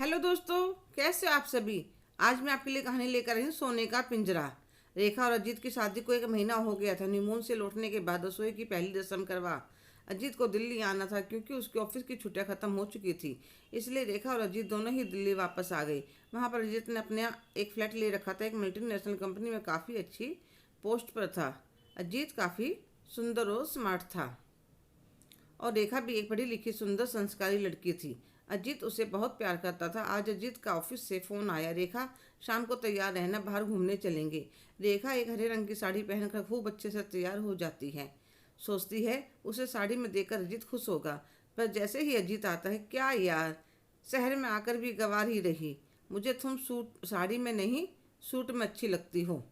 Hello दोस्तों, कैसे हो आप सभी। आज मैं आपके लिए कहानी लेकर आई हूँ सोने का पिंजरा। रेखा और अजीत की शादी को 1 महीना हो गया था। हनीमून से लौटने के बाद रसोई की पहली रस्म करवा अजीत को दिल्ली आना था, क्योंकि उसके ऑफिस की छुट्टियां खत्म हो चुकी थी। इसलिए रेखा और अजीत दोनों ही दिल्ली वापस आ गई। वहाँ पर अजीत ने अपने एक फ्लैट ले रखा था। एक मल्टीनेशनल कंपनी में काफ़ी अच्छी पोस्ट पर था। अजीत काफ़ी सुंदर और स्मार्ट था और रेखा भी एक पढ़ी लिखी सुंदर संस्कारी लड़की थी। अजीत उसे बहुत प्यार करता था। आज अजीत का ऑफिस से फ़ोन आया, रेखा शाम को तैयार रहना, बाहर घूमने चलेंगे। रेखा एक हरे रंग की साड़ी पहनकर खूब अच्छे से तैयार हो जाती है। सोचती है उसे साड़ी में देखकर अजीत खुश होगा। पर जैसे ही अजीत आता है, क्या यार, शहर में आकर भी गंवार ही रही। मुझे तुम सूट साड़ी में नहीं, सूट में अच्छी लगती हो।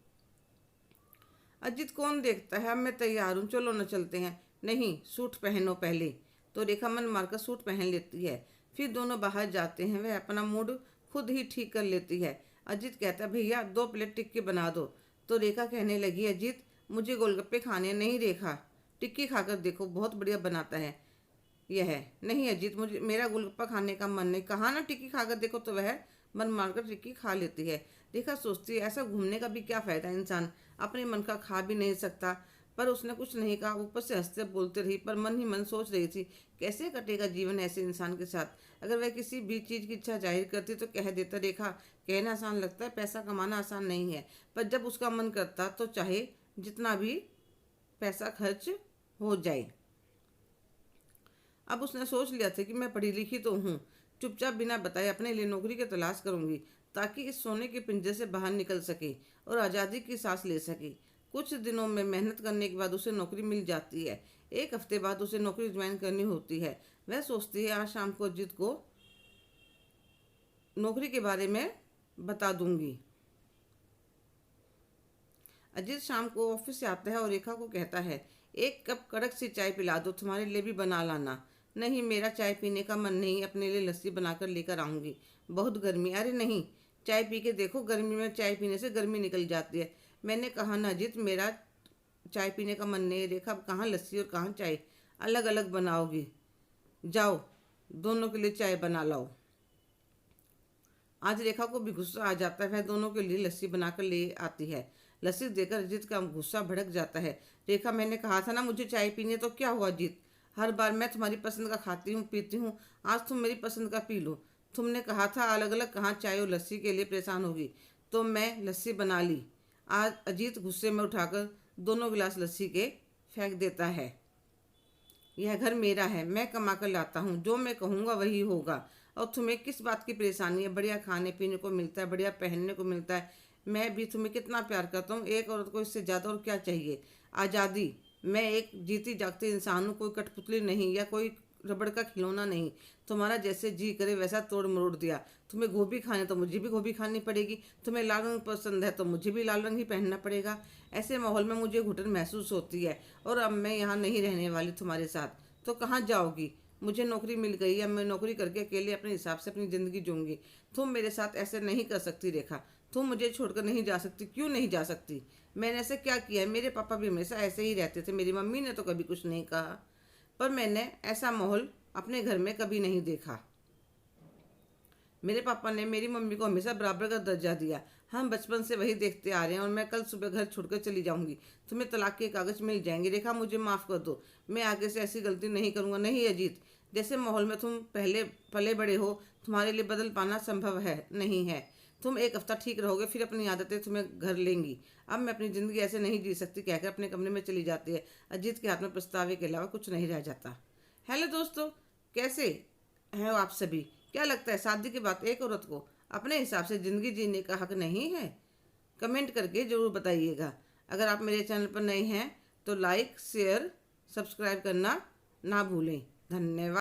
अजीत कौन देखता है, अब मैं तैयार हूँ, चलो न चलते हैं। नहीं, सूट पहनो पहले। तो रेखा मन मारकर सूट पहन लेती है। फिर दोनों बाहर जाते हैं। वह अपना मूड खुद ही ठीक कर लेती है। अजीत कहता है, भैया 2 प्लेट टिक्की बना दो। तो रेखा कहने लगी, अजीत मुझे गोलगप्पे खाने नहीं। रेखा टिक्की खाकर देखो, बहुत बढ़िया बनाता है यह है। नहीं अजीत, मुझे मेरा गोलगप्पा खाने का मन नहीं। कहा ना टिक्की खाकर देखो। तो वह मन मारकर टिक्की खा लेती है। रेखा सोचती है, ऐसा घूमने का भी क्या फ़ायदा, इंसान अपने मन का खा भी नहीं सकता। पर उसने कुछ नहीं कहा, ऊपर से हंसते बोलते रही, पर मन ही मन सोच रही थी, कैसे कटेगा जीवन ऐसे इंसान के साथ। अगर वह किसी भी चीज़ की इच्छा जाहिर करती तो कह देता। रेखा कहना आसान लगता है, पैसा कमाना आसान नहीं है। पर जब उसका मन करता तो चाहे जितना भी पैसा खर्च हो जाए। अब उसने सोच लिया था कि मैं पढ़ी लिखी तो हूँ, चुपचाप बिना बताए अपने लिए नौकरी की तलाश करूंगी, ताकि इस सोने के पिंजरे से बाहर निकल सके और आज़ादी की सांस ले सके। कुछ दिनों में मेहनत करने के बाद उसे नौकरी मिल जाती है। 1 हफ्ते बाद उसे नौकरी ज्वाइन करनी होती है। वह सोचती है, आज शाम को अजीत को नौकरी के बारे में बता दूंगी। अजीत शाम को ऑफिस से आता है और रेखा को कहता है, 1 कप कड़क सी चाय पिला दो, तुम्हारे लिए भी बना लाना। नहीं, मेरा चाय पीने का मन नहीं, अपने लिए लस्सी बनाकर लेकर आऊँगी, बहुत गर्मी। अरे नहीं, चाय पी के देखो, गर्मी में चाय पीने से गर्मी निकल जाती है। मैंने कहा ना अजीत, मेरा चाय पीने का मन नहीं। रेखा कहाँ लस्सी और कहाँ चाय, अलग अलग बनाओगी। जाओ, दोनों के लिए चाय बना लाओ। आज रेखा को भी गुस्सा आ जाता है। वह दोनों के लिए लस्सी बनाकर ले आती है। लस्सी देकर अजीत का गुस्सा भड़क जाता है। रेखा, मैंने कहा था ना मुझे चाय पीनी है, तो क्या हुआ अजीत, हर बार मैं तुम्हारी पसंद का खाती हूँ पीती हूँ, आज तुम मेरी पसंद का पी लो। तुमने कहा था अलग अलग कहाँ चाय और लस्सी के लिए परेशान होगी, तो मैं लस्सी बना ली। आज अजीत गुस्से में उठाकर दोनों गिलास लस्सी के फेंक देता है। यह घर मेरा है, मैं कमा कर लाता हूँ, जो मैं कहूँगा वही होगा। और तुम्हें किस बात की परेशानी है, बढ़िया खाने पीने को मिलता है, बढ़िया पहनने को मिलता है। मैं भी तुम्हें कितना प्यार करता हूँ, एक औरत को इससे ज़्यादा और क्या चाहिए। आज़ादी। मैं एक जीती जागती इंसान हूँ, कोई कठपुतली नहीं या कोई रबड़ का खिलौना नहीं। तुम्हारा जैसे जी करे वैसा तोड़ मरोड़ दिया। तुम्हें गोभी खाने तो मुझे भी गोभी खानी पड़ेगी, तुम्हें लाल रंग पसंद है तो मुझे भी लाल रंग ही पहनना पड़ेगा। ऐसे माहौल में मुझे घुटन महसूस होती है, और अब मैं यहाँ नहीं रहने वाली तुम्हारे साथ। तो कहाँ जाओगी, मुझे नौकरी मिल गई है, मैं नौकरी करके अकेले अपने हिसाब से अपनी ज़िंदगी जीऊँगी। तुम मेरे साथ ऐसे नहीं कर सकती रेखा, तुम मुझे छोड़कर नहीं जा सकती। क्यों नहीं जा सकती, मैंने ऐसे क्या किया है। मेरे पापा भी हमेशा ऐसे ही रहते थे, मेरी मम्मी ने तो कभी कुछ नहीं कहा, पर मैंने ऐसा माहौल अपने घर में कभी नहीं देखा। मेरे पापा ने मेरी मम्मी को हमेशा बराबर का दर्जा दिया। हम बचपन से वही देखते आ रहे हैं, और मैं कल सुबह घर छोड़कर चली जाऊंगी, तुम्हें तलाक के कागज मिल जाएंगे। रेखा मुझे माफ़ कर दो, मैं आगे से ऐसी गलती नहीं करूंगा। नहीं अजीत, जैसे माहौल में तुम पहले पले बड़े हो, तुम्हारे लिए बदल पाना संभव है नहीं है। तुम 1 हफ्ता ठीक रहोगे, फिर अपनी आदतें तुम्हें घर लेंगी। अब मैं अपनी ज़िंदगी ऐसे नहीं जी सकती, कहकर अपने कमरे में चली जाती है। अजीत के हाथ में प्रस्तावे के अलावा कुछ नहीं रह जाता। हेलो दोस्तों, कैसे हैं आप सभी। क्या लगता है शादी के बाद एक औरत को अपने हिसाब से ज़िंदगी जीने का हक नहीं है? कमेंट करके ज़रूर बताइएगा। अगर आप मेरे चैनल पर नए हैं तो लाइक शेयर सब्सक्राइब करना ना भूलें। धन्यवाद।